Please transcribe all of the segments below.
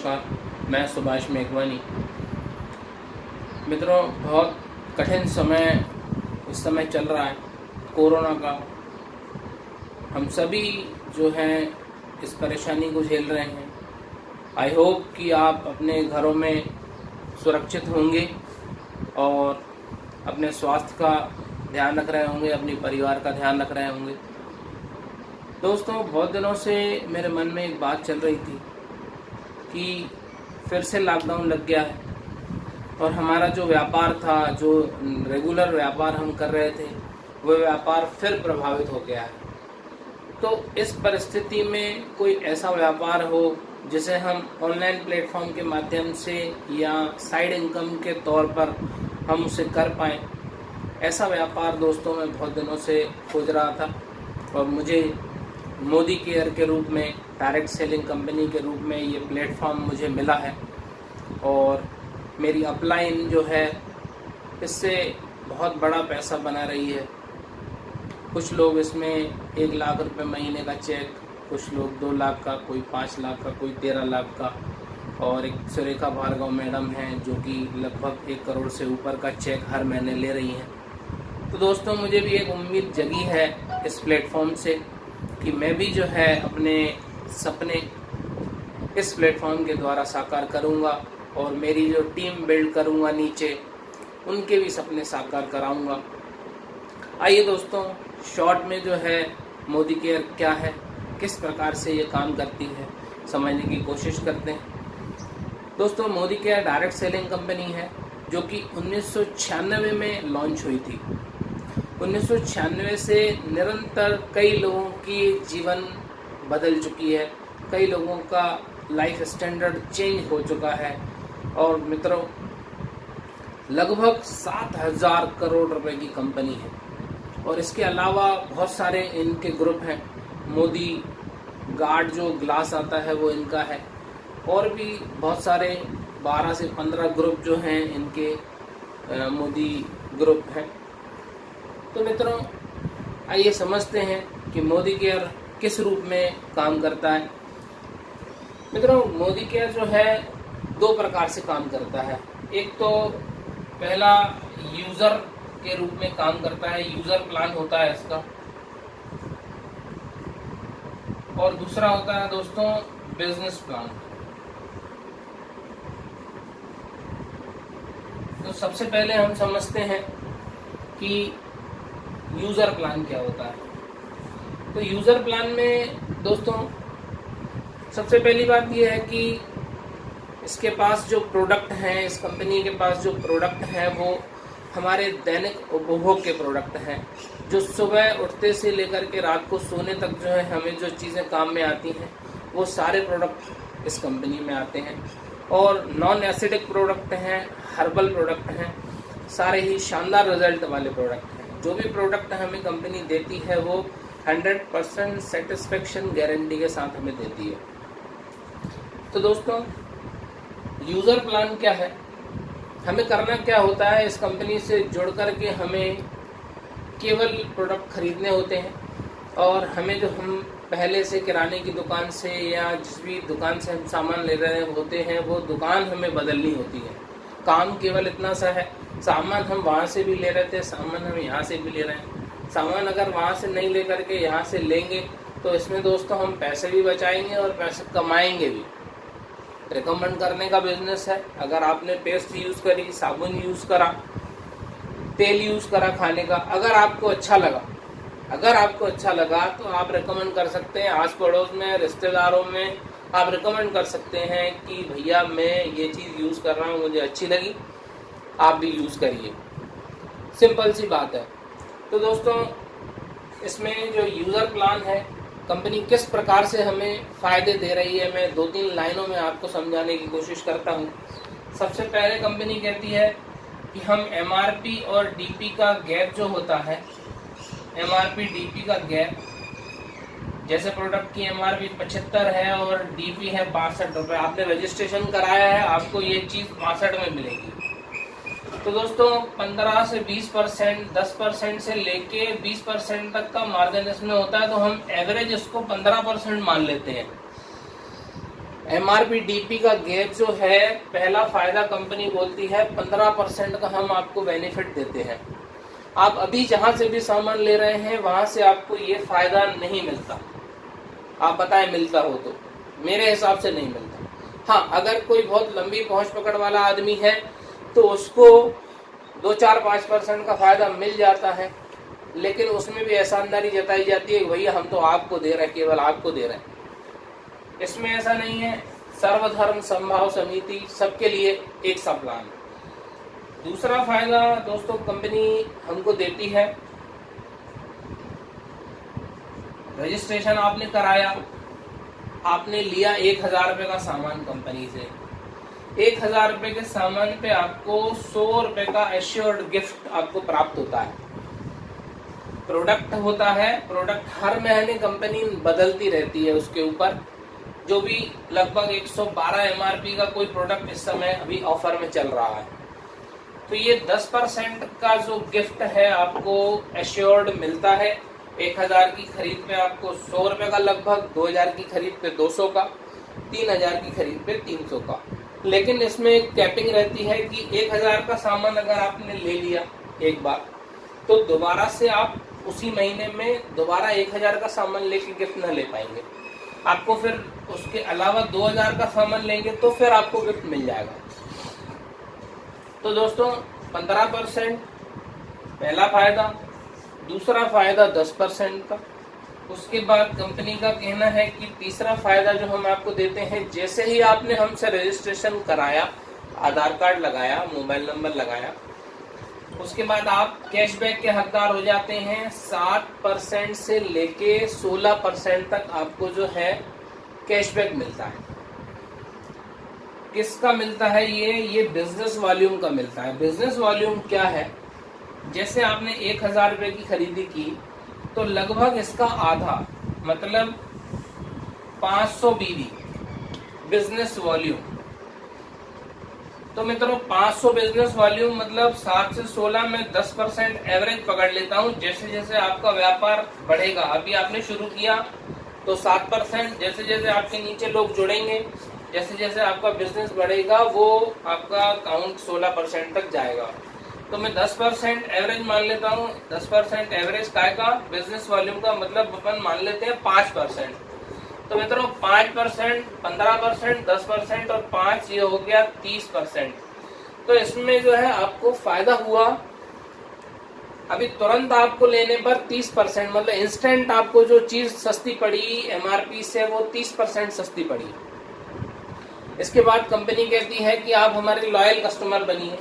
नमस्कार, मैं सुभाष मेघवानी। मित्रों, बहुत कठिन समय इस समय चल रहा है कोरोना का। हम सभी जो हैं इस परेशानी को झेल रहे हैं। आई होप कि आप अपने घरों में सुरक्षित होंगे और अपने स्वास्थ्य का ध्यान रख रहे होंगे, अपने परिवार का ध्यान रख रहे होंगे। दोस्तों, बहुत दिनों से मेरे मन में एक बात चल रही थी कि फिर से लॉकडाउन लग गया है और हमारा जो व्यापार था, जो रेगुलर व्यापार हम कर रहे थे, वो व्यापार फिर प्रभावित हो गया है। तो इस परिस्थिति में कोई ऐसा व्यापार हो जिसे हम ऑनलाइन प्लेटफॉर्म के माध्यम से या साइड इनकम के तौर पर हम उसे कर पाएँ, ऐसा व्यापार दोस्तों मैं बहुत दिनों से खोज रहा था और मुझे मोदी केयर के रूप में, डायरेक्ट सेलिंग कंपनी के रूप में ये प्लेटफॉर्म मुझे मिला है और मेरी अपलाइन जो है इससे बहुत बड़ा पैसा बना रही है। कुछ लोग इसमें 1 लाख रुपए महीने का चेक, कुछ लोग 2 लाख का, कोई 5 लाख का, कोई 13 लाख का, और एक सुरेखा भार्गव मैडम हैं जो कि लगभग 1 करोड़ से ऊपर का चेक हर महीने ले रही हैं। तो दोस्तों, मुझे भी एक उम्मीद जगी है इस प्लेटफॉर्म से कि मैं भी जो है अपने सपने इस प्लेटफॉर्म के द्वारा साकार करूंगा और मेरी जो टीम बिल्ड करूंगा नीचे, उनके भी सपने साकार कराऊंगा। आइए दोस्तों, शॉर्ट में जो है मोदी केयर क्या है, किस प्रकार से ये काम करती है, समझने की कोशिश करते हैं। दोस्तों, Modi care direct selling company है जो कि 1996 में लॉन्च हुई थी। 1996 से निरंतर कई लोगों की जीवन बदल चुकी है, कई लोगों का लाइफ स्टैंडर्ड चेंज हो चुका है और मित्रों, लगभग 7,000 करोड़ रुपए की कंपनी है और इसके अलावा बहुत सारे इनके ग्रुप हैं। मोदी गार्ड जो ग्लास आता है वो इनका है और भी बहुत सारे 12 से 15 ग्रुप जो हैं इनके मोदी ग्रुप हैं। तो मित्रों, आइए समझते हैं कि मोदी केयर किस रूप में काम करता है। मित्रों, मोदी केयर जो है 2 प्रकार से काम करता है। एक तो पहला यूज़र के रूप में काम करता है, यूज़र प्लान होता है इसका, और दूसरा होता है दोस्तों बिजनेस प्लान। तो सबसे पहले हम समझते हैं कि यूज़र प्लान क्या होता है। तो यूज़र प्लान में दोस्तों सबसे पहली बात यह है कि इसके पास जो प्रोडक्ट हैं, इस कंपनी के पास जो प्रोडक्ट हैं वो हमारे दैनिक उपभोग के प्रोडक्ट हैं, जो सुबह उठते से लेकर के रात को सोने तक जो है हमें जो चीज़ें काम में आती हैं वो सारे प्रोडक्ट इस कंपनी में आते हैं। और नॉन एसिडिक प्रोडक्ट हैं, हर्बल प्रोडक्ट हैं, सारे ही शानदार रिजल्ट वाले प्रोडक्ट हैं। जो भी प्रोडक्ट हमें कंपनी देती है वो 100% सेटिस्फेक्शन गारंटी के साथ हमें देती है। तो दोस्तों, यूज़र प्लान क्या है, हमें करना क्या होता है, इस कंपनी से जुड़ कर के हमें केवल प्रोडक्ट खरीदने होते हैं और हमें जो हम पहले से किराने की दुकान से या जिस भी दुकान से हम सामान ले रहे होते हैं वो दुकान हमें बदलनी होती है। काम केवल इतना सा है, सामान हम वहाँ से भी ले रहे थे, सामान हम यहाँ से भी ले रहे हैं। सामान अगर वहाँ से नहीं ले करके यहाँ से लेंगे तो इसमें दोस्तों हम पैसे भी बचाएंगे और पैसे कमाएंगे भी। रिकमेंड करने का बिजनेस है। अगर आपने पेस्ट यूज़ करी, साबुन यूज़ करा, तेल यूज़ करा खाने का, अगर आपको अच्छा लगा तो आप रिकमेंड कर सकते हैं। आस पड़ोस में, रिश्तेदारों में आप रिकमेंड कर सकते हैं कि भैया मैं ये चीज़ यूज़ कर रहा हूँ, मुझे अच्छी लगी, आप भी यूज़ करिए। सिंपल सी बात है। तो दोस्तों, इसमें जो यूज़र प्लान है, कंपनी किस प्रकार से हमें फ़ायदे दे रही है, मैं 2-3 लाइनों में आपको समझाने की कोशिश करता हूँ। सबसे पहले कंपनी कहती है कि हम MRP और DP का गैप जो होता है, MRP DP का गैप, जैसे प्रोडक्ट की MRP 75 है और DP है 62 रुपये, आपने रजिस्ट्रेशन कराया है, आपको ये चीज़ 62 में मिलेगी। तो दोस्तों 15 से 20%, 10% से लेके 20% तक का मार्जिन इसमें होता है, तो हम एवरेज इसको 15% मान लेते हैं। MRP DP का गैप जो है, पहला फायदा कंपनी बोलती है 15% का हम आपको बेनिफिट देते हैं। आप अभी जहां से भी सामान ले रहे हैं वहां से आपको ये फायदा नहीं मिलता। आप बताएं मिलता हो तो, मेरे हिसाब से नहीं मिलता। हाँ, अगर कोई बहुत लंबी पहुंच पकड़ वाला आदमी है तो उसको 2-4-5% का फायदा मिल जाता है, लेकिन उसमें भी एहसानदारी जताई जाती है कि भैया हम तो आपको दे रहे हैं, केवल आपको दे रहे हैं। इसमें ऐसा नहीं है, सर्वधर्म समभाव समिति, सबके लिए एक सा प्लान। दूसरा फायदा दोस्तों कंपनी हमको देती है, रजिस्ट्रेशन आपने कराया, आपने लिया 1000 रुपये का सामान कंपनी से, 1000 रुपये के सामान पे आपको 100 रुपये का एश्योर्ड गिफ्ट आपको प्राप्त होता है। प्रोडक्ट होता है, प्रोडक्ट हर महीने कंपनी बदलती रहती है उसके ऊपर, जो भी लगभग 112 MRP का कोई प्रोडक्ट इस समय अभी ऑफर में चल रहा है। तो ये 10% का जो गिफ्ट है आपको एश्योर्ड मिलता है। 1000 की खरीद पे आपको 100 रुपये का लगभग, 2000 की खरीद पे 200 का, 3000 की खरीद पे 300 का। लेकिन इसमें एक कैपिंग रहती है कि 1000 का सामान अगर आपने ले लिया एक बार, तो दोबारा से आप उसी महीने में दोबारा 1000 का सामान लेके गिफ्ट न ले पाएंगे। आपको फिर उसके अलावा 2000 का सामान लेंगे तो फिर आपको गिफ्ट मिल जाएगा। तो दोस्तों 15% पहला फायदा। दूसरा फायदा 10% का। उसके बाद कंपनी का कहना है कि तीसरा फायदा जो हम आपको देते हैं, जैसे ही आपने हमसे रजिस्ट्रेशन कराया, आधार कार्ड लगाया, मोबाइल नंबर लगाया, उसके बाद आप कैशबैक के हकदार हो जाते हैं। 7% से लेके 16% तक आपको जो है कैशबैक मिलता है। किसका मिलता है ये बिजनेस वॉल्यूम का मिलता है। बिजनेस वॉल्यूम क्या है, जैसे आपने 1000 रुपये की खरीदी की तो लगभग इसका आधा मतलब 500 BV बिजनेस वॉल्यूम। तो मित्रों 500 बिजनेस वॉल्यूम मतलब 7 से 16 में 10% एवरेज पकड़ लेता हूँ। जैसे जैसे आपका व्यापार बढ़ेगा, अभी आपने शुरू किया तो 7%, जैसे जैसे आपके नीचे लोग जुड़ेंगे, जैसे जैसे आपका बिजनेस बढ़ेगा, वो आपका काउंट 16% तक जाएगा। तो मैं 10% एवरेज मान लेता हूँ। 10% एवरेज काय का, बिजनेस वॉल्यूम का, मतलब अपन मान लेते हैं 5%। तो मित्रों 5%, 15%, 10% और 5, ये हो गया 30%। तो इसमें जो है आपको फायदा हुआ, अभी तुरंत आपको लेने पर 30%, मतलब इंस्टेंट आपको जो चीज सस्ती पड़ी MRP से, वो 30% सस्ती पड़ी। इसके बाद कंपनी कहती है कि आप हमारे लॉयल कस्टमर बनिए,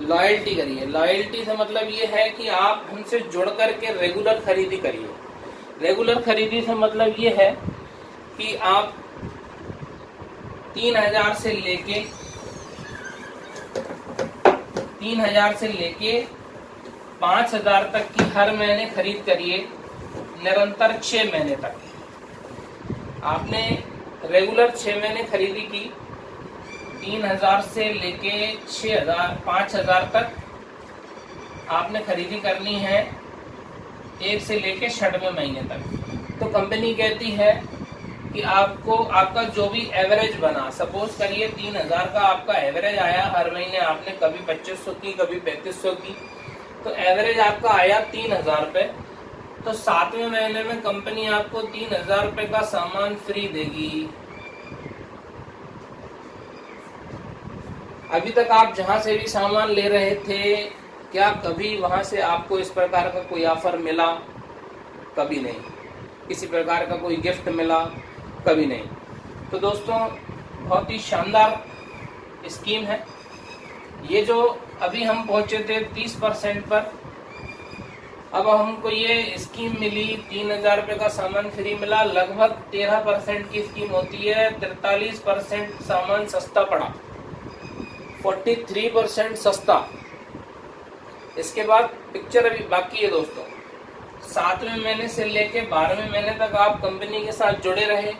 लॉयल्टी करिए। लॉयल्टी से मतलब ये है कि आप हमसे जुड़ करके रेगुलर खरीदी करिए। रेगुलर खरीदी से मतलब ये है कि आप 3000 से लेके 5000 तक की हर महीने खरीद करिए, निरंतर 6 महीने तक। आपने रेगुलर 6 महीने खरीदी की, 3000 से लेके 5000 तक आपने खरीदी करनी है, 1 से लेके 6वें महीने तक। तो कंपनी कहती है कि आपको आपका जो भी एवरेज बना, सपोज करिए 3000 का आपका एवरेज आया हर महीने, आपने कभी 2500 की, कभी 3500 की, तो एवरेज आपका आया 3000 रुपये। तो 7वें महीने में कंपनी आपको 3000 रुपये का सामान फ्री देगी। अभी तक आप जहां से भी सामान ले रहे थे, क्या कभी वहां से आपको इस प्रकार का कोई ऑफर मिला? कभी नहीं। किसी प्रकार का कोई गिफ्ट मिला? कभी नहीं। तो दोस्तों बहुत ही शानदार स्कीम है ये। जो अभी हम पहुंचे थे 30% पर, अब हमको ये स्कीम मिली, 3000 रुपये का सामान फ्री मिला। लगभग 13% की स्कीम होती है, 43% सामान सस्ता पड़ा, 43% सस्ता। इसके बाद पिक्चर अभी बाकी है दोस्तों। 7वें महीने से लेके 12वें महीने तक आप कंपनी के साथ जुड़े रहे,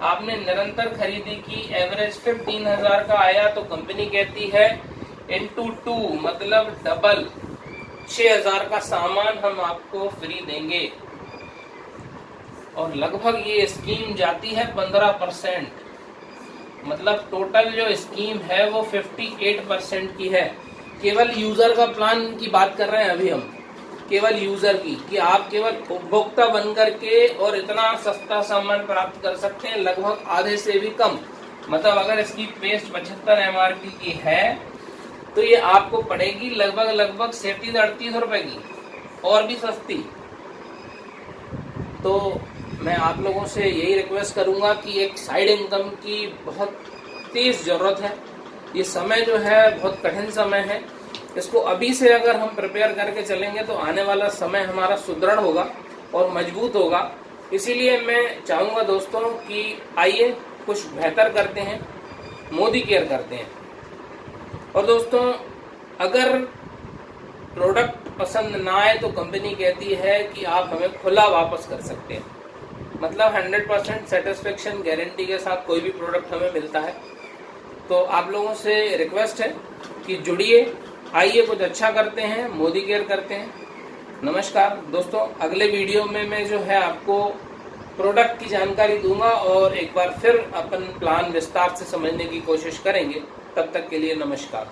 आपने निरंतर खरीदी की, एवरेज फिर 3000 का आया, तो कंपनी कहती है into 2 मतलब डबल 6000 का सामान हम आपको फ्री देंगे। और लगभग ये स्कीम जाती है 15%। मतलब टोटल जो स्कीम है वो 58% की है। केवल यूजर का प्लान की बात कर रहे हैं अभी हम, केवल यूजर की, कि आप केवल उपभोक्ता बन करके और इतना सस्ता सामान प्राप्त कर सकते हैं, लगभग आधे से भी कम। मतलब अगर इसकी पेस्ट 75 MRP की है तो ये आपको पड़ेगी लगभग 37-38 रुपए की, और भी सस्ती। तो मैं आप लोगों से यही रिक्वेस्ट करूंगा कि एक साइड इनकम की बहुत तेज जरूरत है। ये समय जो है बहुत कठिन समय है, इसको अभी से अगर हम प्रिपेयर करके चलेंगे तो आने वाला समय हमारा सुदृढ़ होगा और मजबूत होगा। इसीलिए मैं चाहूँगा दोस्तों कि आइए कुछ बेहतर करते हैं, मोदी केयर करते हैं। और दोस्तों, अगर प्रोडक्ट पसंद ना आए तो कंपनी कहती है कि आप हमें खुला वापस कर सकते हैं। मतलब 100% सेटिस्फेक्शन गारंटी के साथ कोई भी प्रोडक्ट हमें मिलता है। तो आप लोगों से रिक्वेस्ट है कि जुड़िए, आइए कुछ अच्छा करते हैं, मोदी केयर करते हैं। नमस्कार दोस्तों, अगले वीडियो में मैं जो है आपको प्रोडक्ट की जानकारी दूंगा और एक बार फिर अपन प्लान विस्तार से समझने की कोशिश करेंगे। तब तक के लिए नमस्कार।